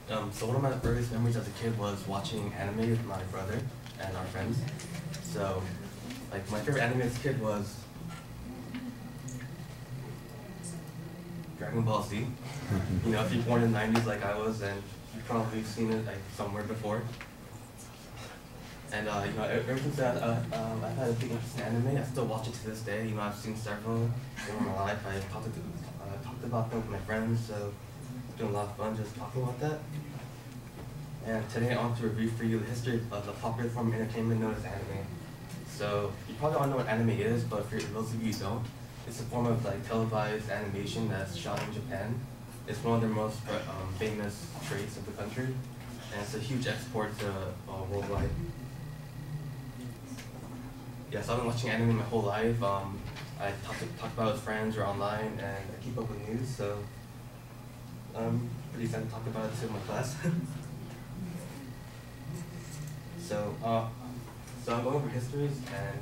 So one of my earliest memories as a kid was watching anime with my brother and our friends. So, like, my favorite anime as a kid was Dragon Ball Z. You know, if you're born in the 90s like I was, then you've probably seen it like somewhere before. And you know, ever since that, I've had a big interest in anime. I still watch it to this day. You know, I've seen several in my life. I've talked about them with my friends, so it's been a lot of fun just talking about that. And today I want to review for you the history of the popular form of entertainment known as anime. So you probably all know what anime is, but for those of you who don't, it's a form of like televised animation that's shot in Japan. It's one of their most famous traits of the country, and it's a huge export to worldwide. Yeah, so I've been watching anime my whole life. I talk about it with friends or online, and I keep up with news, so I'm pretty excited to talk about it too in my class. So, so I'm going over histories, and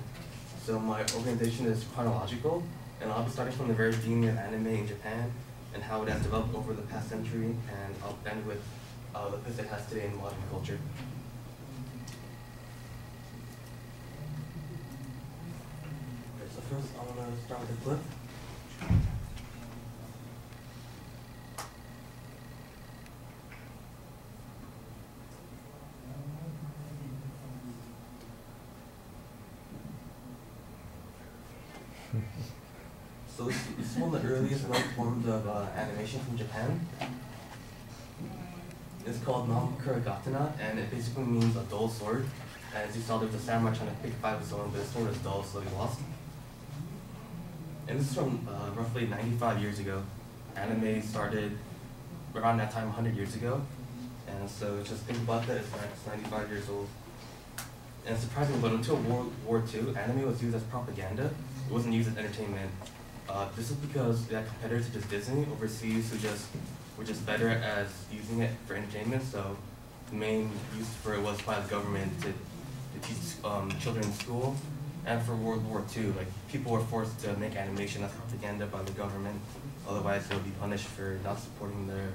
so my organization is chronological, and I'll be starting from the very beginning of anime in Japan and how it has developed over the past century, and I'll end with the place it has today in modern culture. Okay, so first I want to start with a clip. So this is one of the earliest known forms of animation from Japan. It's called Namkuragatana, and it basically means a dull sword. And as you saw, there's a samurai trying to pick a fight with someone, but his sword is dull, so he lost. And this is from roughly 95 years ago. Anime started around that time 100 years ago. And so just think about that, it's 95 years old. And surprisingly, but until World War II, anime was used as propaganda. It wasn't used as entertainment. This is because they had competitors such as Disney overseas who were just better at using it for entertainment. So the main use for it was by the government to teach children in school. And for World War II, like people were forced to make animation as propaganda by the government. Otherwise, they would be punished for not supporting their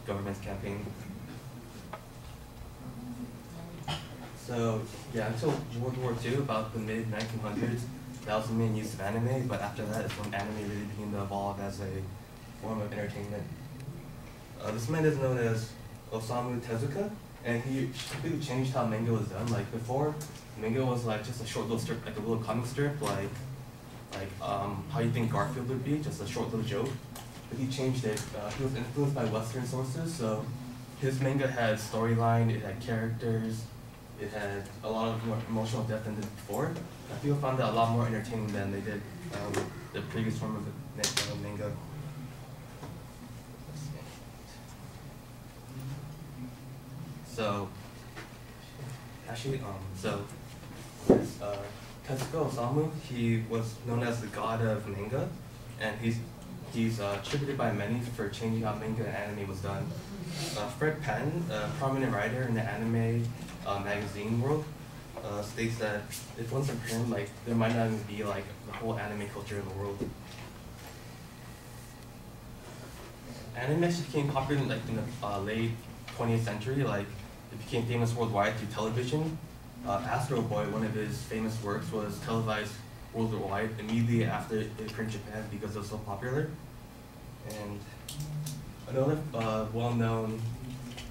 government's campaign. So yeah, until World War II, about the mid-1900s, that was the main use of anime, but after that is when anime really began to evolve as a form of entertainment. This man is known as Osamu Tezuka, and he completely changed how manga was done. Like before, manga was like just a short little strip, like a little comic strip, like how you think Garfield would be, just a short little joke. But he changed it. He was influenced by Western sources, so his manga had storyline, it had characters, it had a lot of more emotional depth than it did before. People found that a lot more entertaining than they did the previous form of manga. So, actually, Tezuka Osamu, he was known as the god of manga, and he's attributed by many for changing how manga and anime was done. Fred Patton, a prominent writer in the anime magazine world, states that if it wasn't for him, like there might not even be like the whole anime culture in the world. Anime actually became popular in the late 20th century. Like it became famous worldwide through television. Astro Boy, one of his famous works, was televised worldwide immediately after it appeared in Japan because it was so popular. And another well-known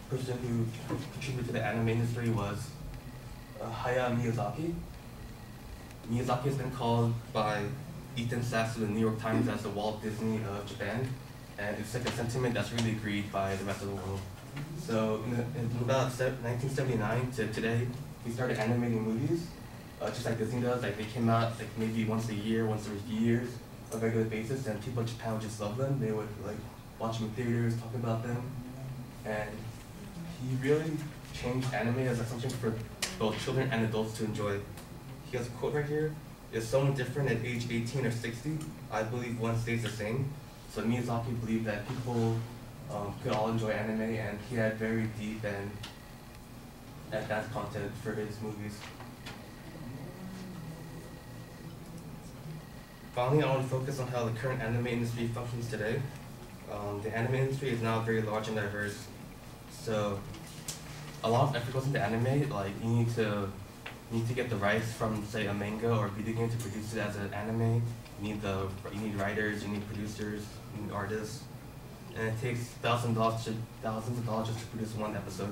person who contributed to the anime industry was Hayao Miyazaki. Miyazaki has been called by Ethan Sachs of the New York Times as the Walt Disney of Japan, and it's like a sentiment that's really agreed by the rest of the world. So in about 1979 to today, he started animating movies, just like Disney does. Like they came out like maybe once a year, once every few years, on a regular basis, and people in Japan would just love them. They would like watch them in theaters, talk about them, and he really changed anime as like something for both children and adults to enjoy. He has a quote right here: "If someone different at age 18 or 60, I believe one stays the same." So Miyazaki believed that people could all enjoy anime, and he had very deep and advanced content for his movies. Finally, I want to focus on how the current anime industry functions today. The anime industry is now very large and diverse. So a lot of effort goes into anime. Like you need to get the rights from, say, a manga or a video game to produce it as an anime. You need writers, you need producers, you need artists, and it takes thousands of dollars just to produce one episode.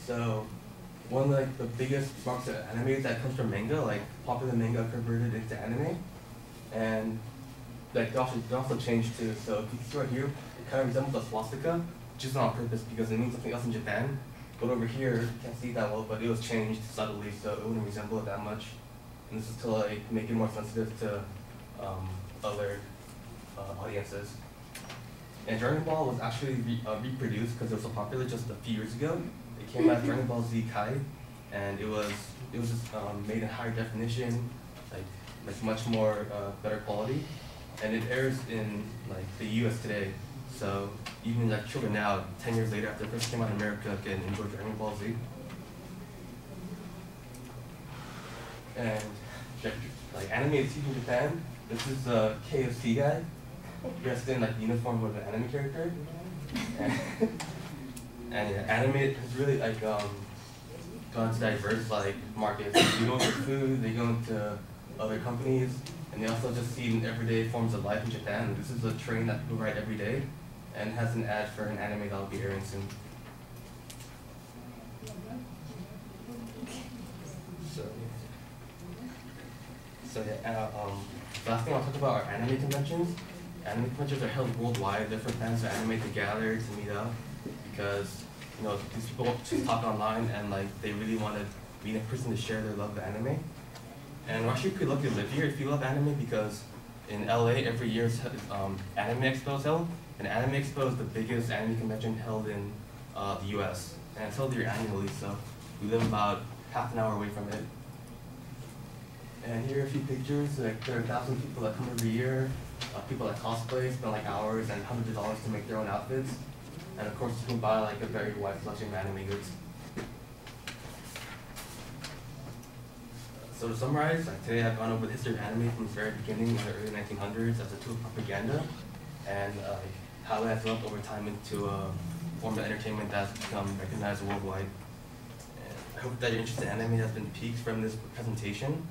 So one of like the biggest marks of anime that comes from manga, like popular manga converted into anime, and like they also changed too. So if you see right here, it kind of resembles a swastika, which is not on purpose because it means something else in Japan. But over here, you can't see that well, but it was changed subtly so it wouldn't resemble it that much. And this is to like make it more sensitive to other audiences. And Dragon Ball was actually reproduced because it was so popular just a few years ago. It came out as Dragon Ball Z Kai, and it was just made in higher definition, like much more better quality, and it airs in like the U.S. today. So even like children now, 10 years later after it first came out in America, can enjoy Dragon Ball Z. And like anime is huge in Japan. This is a KFC guy dressed in like the uniform of an anime character. And yeah, anime has really like gone to diverse like markets. They go into food, they go into other companies, and they also just see in everyday forms of life in Japan. This is a train that people ride every day, and has an ad for an anime that will be airing soon. So yeah, last thing I'll talk about are anime conventions. Anime conventions are held worldwide. Different fans of anime to gather to meet up because these people just talk online and like they really want to meet in person to share their love of anime. And we're actually pretty lucky to live here if you love anime because in LA every year Anime Expo is held, and Anime Expo is the biggest anime convention held in the US, and it's held here annually, so we live about half an hour away from it. And here are a few pictures. Like there are 1,000 people that come every year. People that cosplay spend like hours and hundreds of dollars to make their own outfits. And of course, you can buy like a very wide selection of anime goods. So to summarize, like today I've gone over the history of anime from its very beginning in the early 1900s as a tool of propaganda, and how it has developed over time into a form of entertainment that's become recognized worldwide. And I hope that your interest in anime has been piqued from this presentation,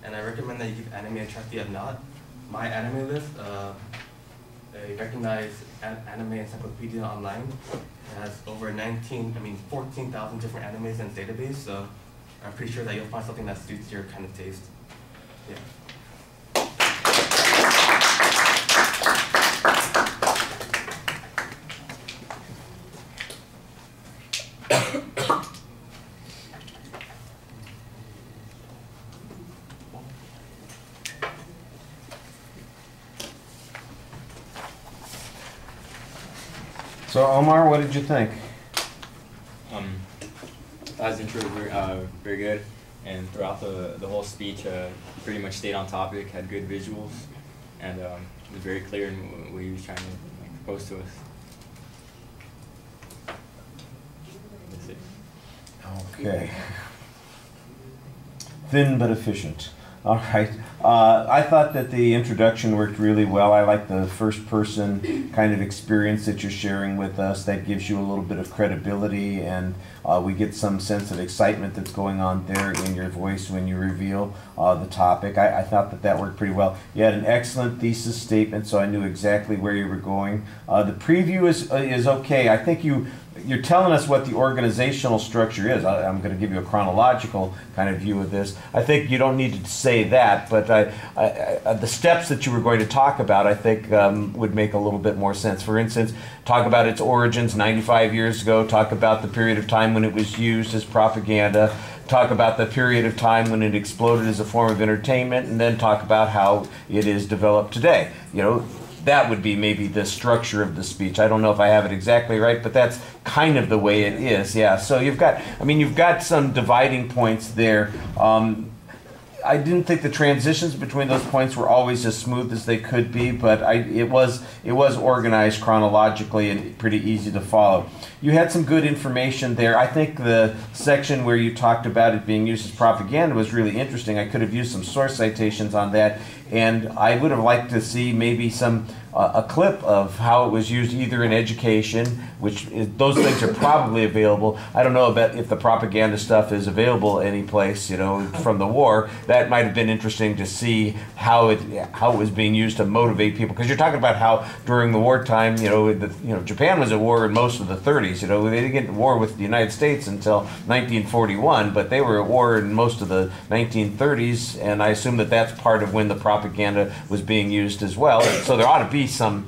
and I recommend that you give anime a try if you have not. My anime list, a recognized anime encyclopedia online, has over 14,000 different animes in its database, so I'm pretty sure that you'll find something that suits your kind of taste. Yeah. So Omar, what did you think? That intro was very good, and throughout the whole speech, pretty much stayed on topic, had good visuals, and it was very clear in what he was trying to propose to us. That's it. Okay. Thin but efficient. All right. I thought that the introduction worked really well. I like the first-person kind of experience that you're sharing with us. That gives you a little bit of credibility, and we get some sense of excitement that's going on there in your voice when you reveal the topic. I thought that worked pretty well. You had an excellent thesis statement, so I knew exactly where you were going. The preview is okay. I think you're telling us what the organizational structure is. I'm going to give you a chronological kind of view of this. I think you don't need to say that, but the steps that you were going to talk about, I think, would make a little bit more sense. For instance, talk about its origins 95 years ago, talk about the period of time when it was used as propaganda, talk about the period of time when it exploded as a form of entertainment, and then talk about how it is developed today. That would be maybe the structure of the speech. I don't know if I have it exactly right, but that's kind of the way it is. Yeah. So you've got some dividing points there. I didn't think the transitions between those points were always as smooth as they could be, but it was organized chronologically and pretty easy to follow. You had some good information there. I think the section where you talked about it being used as propaganda was really interesting. I could have used some source citations on that, and I would have liked to see maybe some a clip of how it was used either in education, which is, those things are probably available. I don't know about if the propaganda stuff is available any place, you know, from the war. That might have been interesting to see how it was being used to motivate people, because you're talking about how during the wartime, Japan was at war in most of the 30s. You know, they didn't get to war with the United States until 1941, but they were at war in most of the 1930s, and I assume that that's part of when the propaganda was being used as well. So there ought to be some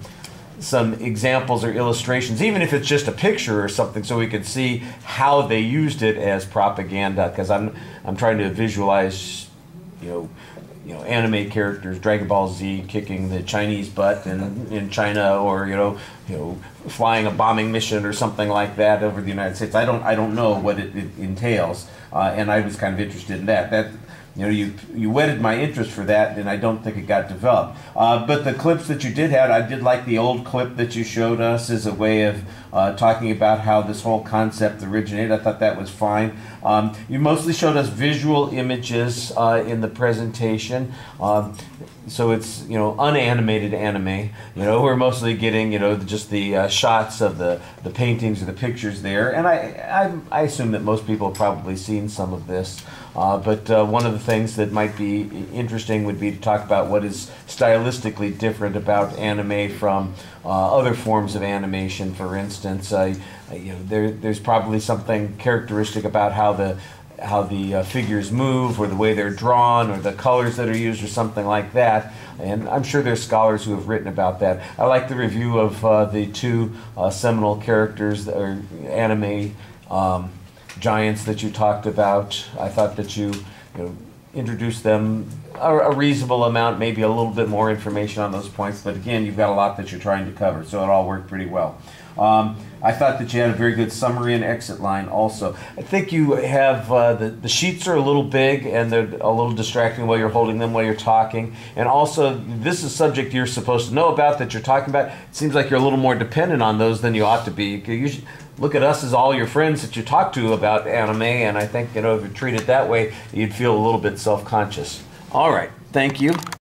examples or illustrations, even if it's just a picture or something, so we could see how they used it as propaganda. Because I'm trying to visualize, anime characters, Dragon Ball Z kicking the Chinese butt in China, or flying a bombing mission or something like that over the United States. I don't know what it entails, and I was kind of interested in that. You whetted my interest for that, and I don't think it got developed. But the clips that you did have, I did like the old clip that you showed us as a way of talking about how this whole concept originated. I thought that was fine. You mostly showed us visual images in the presentation. So it's, unanimated anime. We're mostly getting, just the shots of the paintings or the pictures there. And I assume that most people have probably seen some of this. But one of the things that might be interesting would be to talk about what is stylistically different about anime from other forms of animation. For instance, there's probably something characteristic about how the figures move, or the way they're drawn, or the colors that are used, or something like that. And I'm sure there's scholars who have written about that. I like the review of the two seminal characters, or anime giants that you talked about. I thought that you introduced them a reasonable amount, maybe a little bit more information on those points, but again, you've got a lot that you're trying to cover, so it all worked pretty well. I thought that you had a very good summary and exit line also. I think you have, the sheets are a little big, and they're a little distracting while you're holding them while you're talking. And also, this is a subject you're supposed to know about, that you're talking about. It seems like you're a little more dependent on those than you ought to be. You should look at us as all your friends that you talk to about anime, and I think, if you treat it that way, you'd feel a little bit self-conscious. All right, thank you.